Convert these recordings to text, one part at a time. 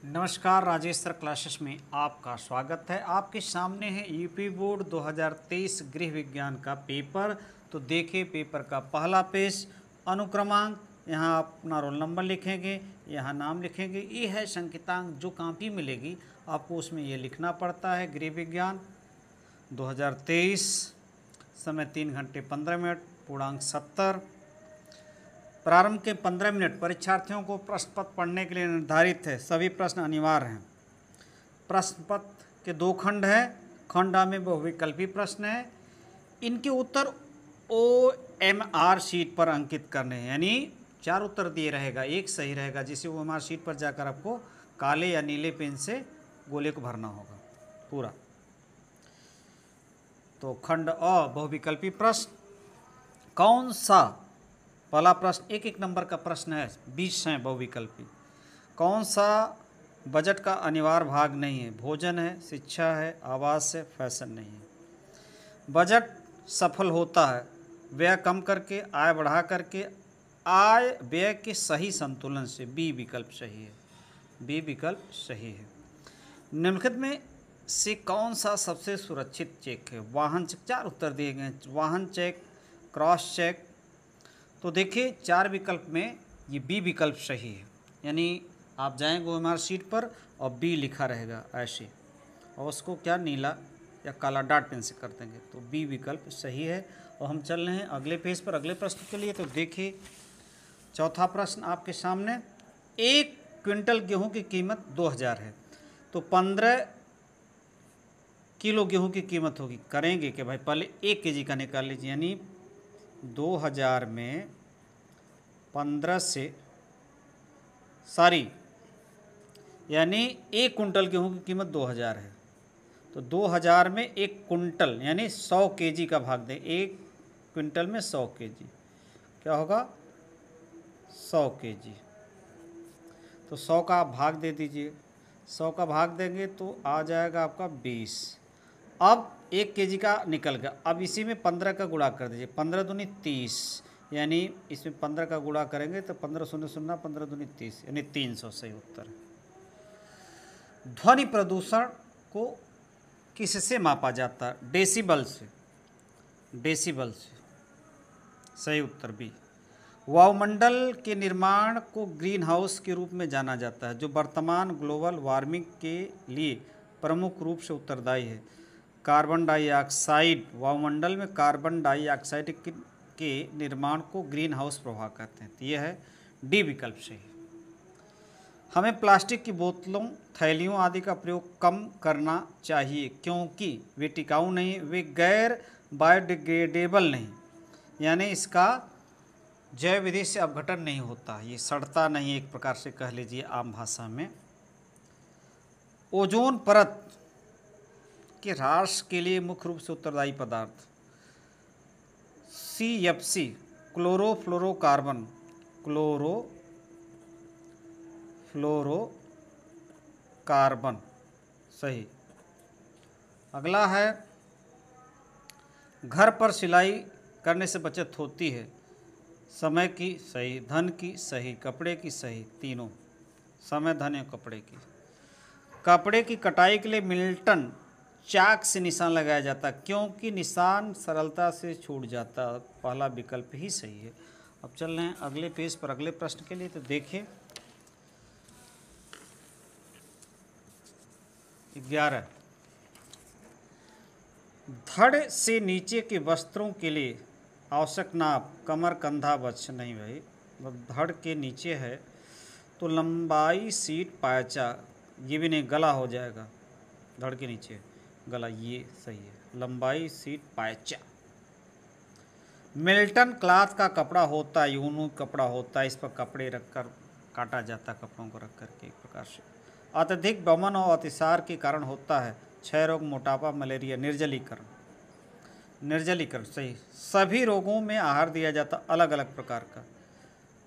नमस्कार, Rajesh sir classes में आपका स्वागत है। आपके सामने है यूपी बोर्ड 2023 गृह विज्ञान का पेपर। तो देखिए पेपर का पहला पेज, अनुक्रमांक। यहाँ आप अपना रोल नंबर लिखेंगे, यहाँ नाम लिखेंगे। ये है संकेतांक, जो कॉपी मिलेगी आपको उसमें ये लिखना पड़ता है। गृह विज्ञान 2023, समय 3 घंटे 15 मिनट, पूर्णांक 70। प्रारंभ के 15 मिनट परीक्षार्थियों को प्रश्न पत्र पढ़ने के लिए निर्धारित है। सभी प्रश्न अनिवार्य हैं। प्रश्न पत्र के 2 खंड हैं। खंड A में बहुविकल्पी प्रश्न है। इनके उत्तर OMR शीट पर अंकित करने हैं, यानी 4 उत्तर दिए रहेगा, एक सही रहेगा, जिसे OMR शीट पर जाकर आपको काले या नीले पेन से गोले को भरना होगा पूरा। तो खंड अ बहुविकल्पी प्रश्न, कौन सा, पहला प्रश्न एक नंबर का प्रश्न है, 20 हैं बहुविकल्पी। कौन सा बजट का अनिवार्य भाग नहीं है? भोजन है, शिक्षा है, आवास है, फैशन नहीं है। बजट सफल होता है व्यय कम करके, आय बढ़ा करके, आय व्यय के सही संतुलन से। बी विकल्प सही है, बी विकल्प सही है। निम्नलिखित में से कौन सा सबसे सुरक्षित चेक है? वाहन चेक। 4 उत्तर दिए गए हैं, वाहन चेक, क्रॉस चेक। तो देखिए 4 विकल्प में ये बी विकल्प सही है, यानी आप जाएंगे OMR शीट पर और बी लिखा रहेगा ऐसे, और उसको क्या नीला या काला डॉट पेन से कर देंगे, तो बी विकल्प सही है। और हम चल रहे हैं अगले पेज पर, अगले प्रश्न के लिए। तो देखिए चौथा प्रश्न आपके सामने, 1 क्विंटल गेहूं की कीमत 2000 है, तो 15 किलो गेहूं की कीमत होगी। करेंगे कि भाई पहले 1 केजी का निकाल लीजिए, यानी 2000 में 15 से, यानी 1 कुंटल गेहूं की कीमत 2000 है, तो 2000 में 1 कुंटल यानी 100 केजी का भाग दें। 1 क्विंटल में 100 केजी क्या होगा? 100 केजी। तो 100 का आप भाग दे दीजिए, 100 का भाग देंगे तो आ जाएगा आपका 20। अब 1 केजी का निकल गया, अब इसी में 15 का गुणा कर दीजिए। 15 दूनी 30, यानी इसमें 15 का गुणा करेंगे तो 15 शून्य शून्य, 15 दूनी 30, यानी 300 सही उत्तर है। ध्वनि प्रदूषण को किससे मापा जाता है? डेसिबल से, डेसिबल से सही उत्तर बी। वायुमंडल के निर्माण को ग्रीन हाउस के रूप में जाना जाता है, जो वर्तमान ग्लोबल वार्मिंग के लिए प्रमुख रूप से उत्तरदायी है। कार्बन डाइऑक्साइड, वायुमंडल में कार्बन डाइऑक्साइड के निर्माण को ग्रीन हाउस प्रभाव कहते हैं। तो यह है डी विकल्प सही। हमें प्लास्टिक की बोतलों, थैलियों आदि का प्रयोग कम करना चाहिए, क्योंकि वे टिकाऊ नहीं, वे गैर बायोडिग्रेडेबल नहीं, यानी इसका जैव विधि से अपघटन नहीं होता, ये सड़ता नहीं, एक प्रकार से कह लीजिए आम भाषा में। ओजोन परत के ह्रास के लिए मुख्य रूप से उत्तरदायी पदार्थ CFC, क्लोरोफ्लोरोकार्बन, क्लोरोफ्लोरोकार्बन सही। अगला है, घर पर सिलाई करने से बचत होती है। समय की सही, धन की सही, कपड़े की सही, तीनों। समय, धन या कपड़े की। कपड़े की कटाई के लिए मिल्टन चाक से निशान लगाया जाता है, क्योंकि निशान सरलता से छूट जाता है। पहला विकल्प ही सही है। अब चल रहे हैं अगले पेज पर, अगले प्रश्न के लिए। तो देखिए 11, धड़ से नीचे के वस्त्रों के लिए आवश्यक नाप कमर, कंधा, वक्ष। नहीं भाई, मतलब धड़ के नीचे है तो लंबाई, सीट, पायचा, ये भी नहीं, गला हो जाएगा। धड़ के नीचे गला, ये सही है, लंबाई, सीट, पायचा। मिल्टन क्लॉथ का कपड़ा होता है, यूनू कपड़ा होता है, इस पर कपड़े रखकर काटा जाता है, कपड़ों को रख करके एक प्रकार से। अत्यधिक वमन और अतिसार के कारण होता है क्षय रोग, मोटापा, मलेरिया। निर्जलीकरण, निर्जलीकरण सही। सभी रोगों में आहार दिया जाता अलग अलग प्रकार का,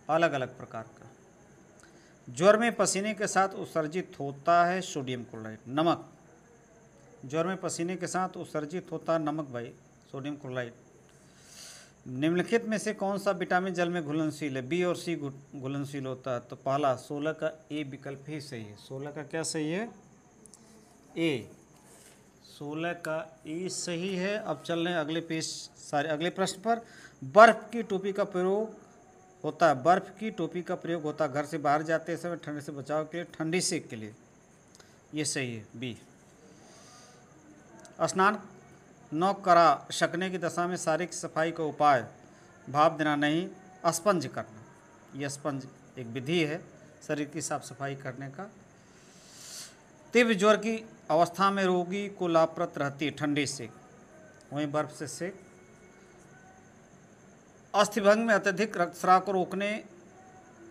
अलग अलग प्रकार का। ज्वर में पसीने के साथ उत्सर्जित होता है सोडियम क्लोराइड। नमक, ज्वर में पसीने के साथ उत्सर्जित होता है नमक भाई, सोडियम क्लोराइड। निम्नलिखित में से कौन सा विटामिन जल में घुलनशील है? बी और सी घुलनशील होता है। तो पहला 16 का ए विकल्प ही सही है। 16 का क्या सही है? ए। 16 का ए सही है। अब चल रहे हैं अगले प्रश्न पर। बर्फ़ की टोपी का प्रयोग होता है, बर्फ़ की टोपी का प्रयोग होता है घर से बाहर जाते समय ठंड से बचाव के लिए, ठंडी सेक के लिए। ये सही है, बी। स्नान न करा सकने की दशा में शारीरिक सफाई का उपाय, भाप देना नहीं, स्पंज करना। यह स्पंज एक विधि है शरीर की साफ सफाई करने का। तीव्र ज्वर की अवस्था में रोगी को लाभप्रद रहती है ठंडी सेक, वहीं बर्फ से सेक। अस्थिभंग में अत्यधिक रक्तस्राव को रोकने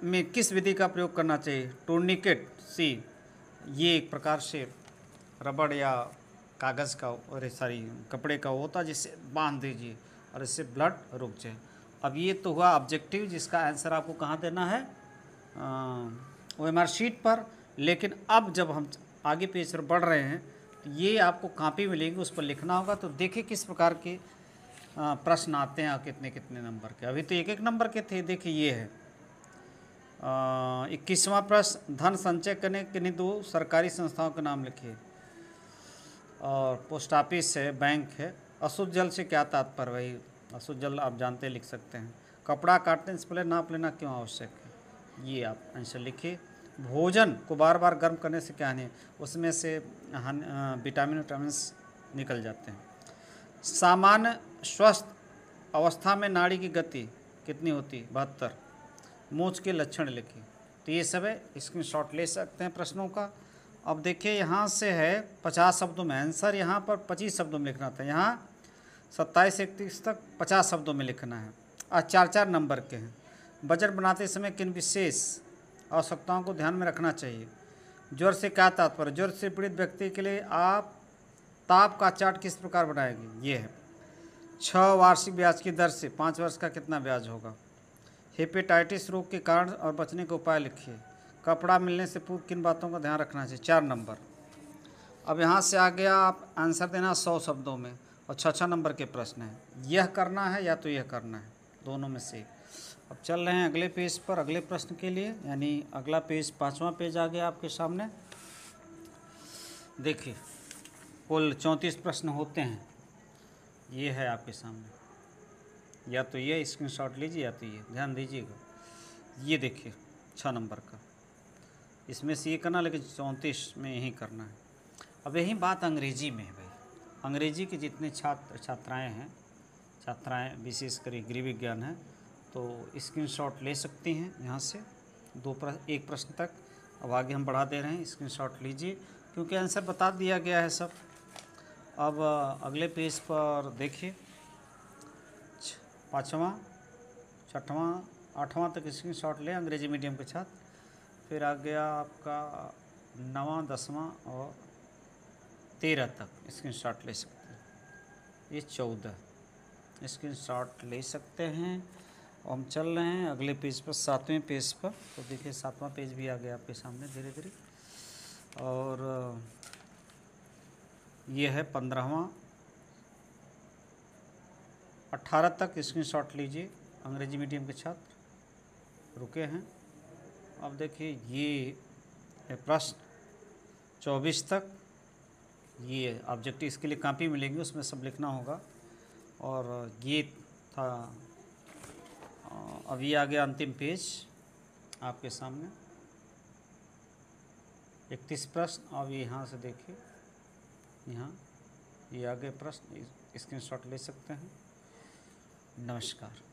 में किस विधि का प्रयोग करना चाहिए? टूर्निकेट, सी। ये एक प्रकार से रबड़ या कागज़ का और कपड़े का होता है, जिससे बांध दीजिए और इससे ब्लड रुक जाए। अब ये तो हुआ ऑब्जेक्टिव, जिसका आंसर आपको कहाँ देना है? OMR शीट पर। लेकिन अब जब हम आगे पेज पर बढ़ रहे हैं तो ये आपको कॉपी मिलेगी, उस पर लिखना होगा। तो देखिए किस प्रकार के प्रश्न आते हैं और कितने कितने नंबर के। अभी तो एक एक नंबर के थे। देखिए ये है 21वां प्रश्न, धन संचय करने के लिए 2 सरकारी संस्थाओं के नाम लिखिए। और पोस्ट ऑफिस है, बैंक है। अशुद्ध जल से क्या तात्पर्य? वही अशुद्ध जल आप जानते हैं, लिख सकते हैं। कपड़ा काटने से पहले नाप लेना क्यों आवश्यक है? ये आप आंसर लिखिए। भोजन को बार बार गर्म करने से क्या हानि है? उसमें से विटामिन निकल जाते हैं। सामान्य स्वस्थ अवस्था में नाड़ी की गति कितनी होती है? 72। मोच के लक्षण लिखिए। तो ये सब है, स्क्रीनशॉट ले सकते हैं प्रश्नों का। अब देखिए यहाँ से है 50 शब्दों में आंसर, यहाँ पर 25 शब्दों में लिखना था, यहाँ 27 से 31 तक 50 शब्दों में लिखना है। आज 4-4 नंबर के हैं। बजट बनाते समय किन विशेष आवश्यकताओं को ध्यान में रखना चाहिए? ज्वर से क्या तात्पर्य? ज्वर से पीड़ित व्यक्ति के लिए आप ताप का चार्ट किस प्रकार बनाएंगे? ये है 6 वार्षिक ब्याज की दर से 5 वर्ष का कितना ब्याज होगा? हेपेटाइटिस रोग के कारण और बचने के उपाय लिखिए। कपड़ा मिलने से पूर्व किन बातों का ध्यान रखना चाहिए? 4 नंबर। अब यहाँ से आ गया, आप आंसर देना 100 शब्दों में और 6 नंबर के प्रश्न हैं। यह करना है या तो यह करना है, दोनों में से। अब चल रहे हैं अगले पेज पर अगले प्रश्न के लिए, यानी अगला पेज 5वां पेज आ गया आपके सामने। देखिए कुल 34 प्रश्न होते हैं। ये है आपके सामने, या तो ये स्क्रीनशॉट लीजिए या तो ये, ध्यान दीजिएगा। ये देखिए 6 नंबर का, इसमें से ये करना, लेकिन 34 में यही करना है। अब यही बात अंग्रेजी में है भाई। अंग्रेजी के जितने छात्राएं विशेषकर गृह विज्ञान है, तो स्क्रीनशॉट ले सकती हैं यहाँ से। एक प्रश्न तक। अब आगे हम बढ़ा दे रहे हैं, स्क्रीनशॉट लीजिए क्योंकि आंसर बता दिया गया है सब। अब अगले पेज पर देखिए 5वां, 6वां, 8वां तक स्क्रीनशॉट ले अंग्रेजी मीडियम के छात्र। फिर आ गया आपका 9वां, 10वां और 13 तक स्क्रीनशॉट ले सकते हैं। ये 14 स्क्रीनशॉट ले सकते हैं। और हम चल रहे हैं अगले पेज पर, 7वें पेज पर। तो देखिए 7वां पेज भी आ गया आपके सामने धीरे धीरे। और ये है 15वां, 18 तक स्क्रीनशॉट लीजिए अंग्रेजी मीडियम के छात्र रुके हैं। अब देखिए ये प्रश्न 24 तक, ये ऑब्जेक्टिव, इसके लिए कॉपी मिलेंगी, उसमें सब लिखना होगा। और ये था, अब ये आ गया अंतिम पेज आपके सामने, 31 प्रश्न। अब यहाँ से देखिए, यहाँ ये आगे प्रश्न, स्क्रीनशॉट ले सकते हैं। नमस्कार।